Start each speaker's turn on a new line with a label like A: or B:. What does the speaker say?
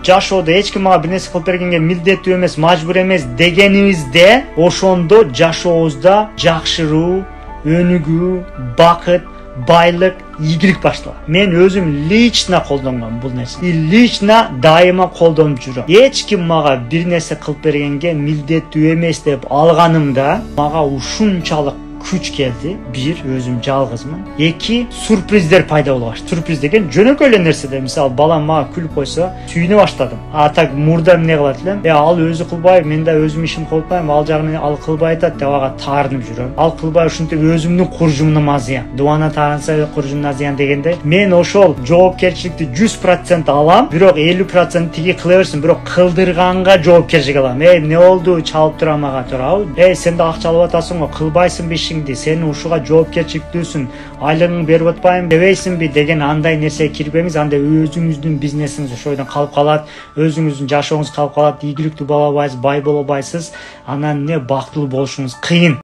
A: жашоодо эч ким мага бир нерсе кылып бергенге милдеттүү эмес, мажбур эмес дегенибизде, ошондо жашообузда жакшыруу, өнүгүү, бакыт, байлык, ийгилик башталат. Мен өзүм лично колдонгом бул нерсени. Лично дайыма колдонуп жүрөм. Эч ким мага бир нерсе кылып бергенге милдеттүү эмес деп алганымда, мага ушунчалык күч келди. Бир, өзүм жалгызмын. Эки, сюрприздер пайда боло баштады. Сюрприз деген жөнөкөй эле нерседе. Мисалы, балам мага күлүп койсо, сүйүнө баштадым. А так мурда эмне кылат элем? Ал өзү кылбай, мен да өзүм ишим кылып атпайм, ал жагын ал кылбай атат деп ага таарынып жүрөм. Ал кылбай ушинтип өзүмдүн куржумума зыян. Дуана таарынса куржумуна зыян дегендей. Мен ошол жоопкерчиликти 100% алам, бирок 50% тиги кыла берсин, бирок кылдырганга жоопкерчилик алам. Эмне болду? Чалып турам мага туурабы? Сен да акча алып атасың го, кылбайсыңбы ишиңди? Сен ушуга жоопкерчиликтүүсүң, айлыгыңды берип атпайм дебейсиңби деген андай нерсеге кирбеңиз. Анда өзүңүздүн бизнесиңиз ошойдон калып калат, өзүңүздүн жашооңуз калып калат, ийгиликтүү боло албайсыз, бай боло албайсыз. Анан бактылуу болушуңуз кыйын.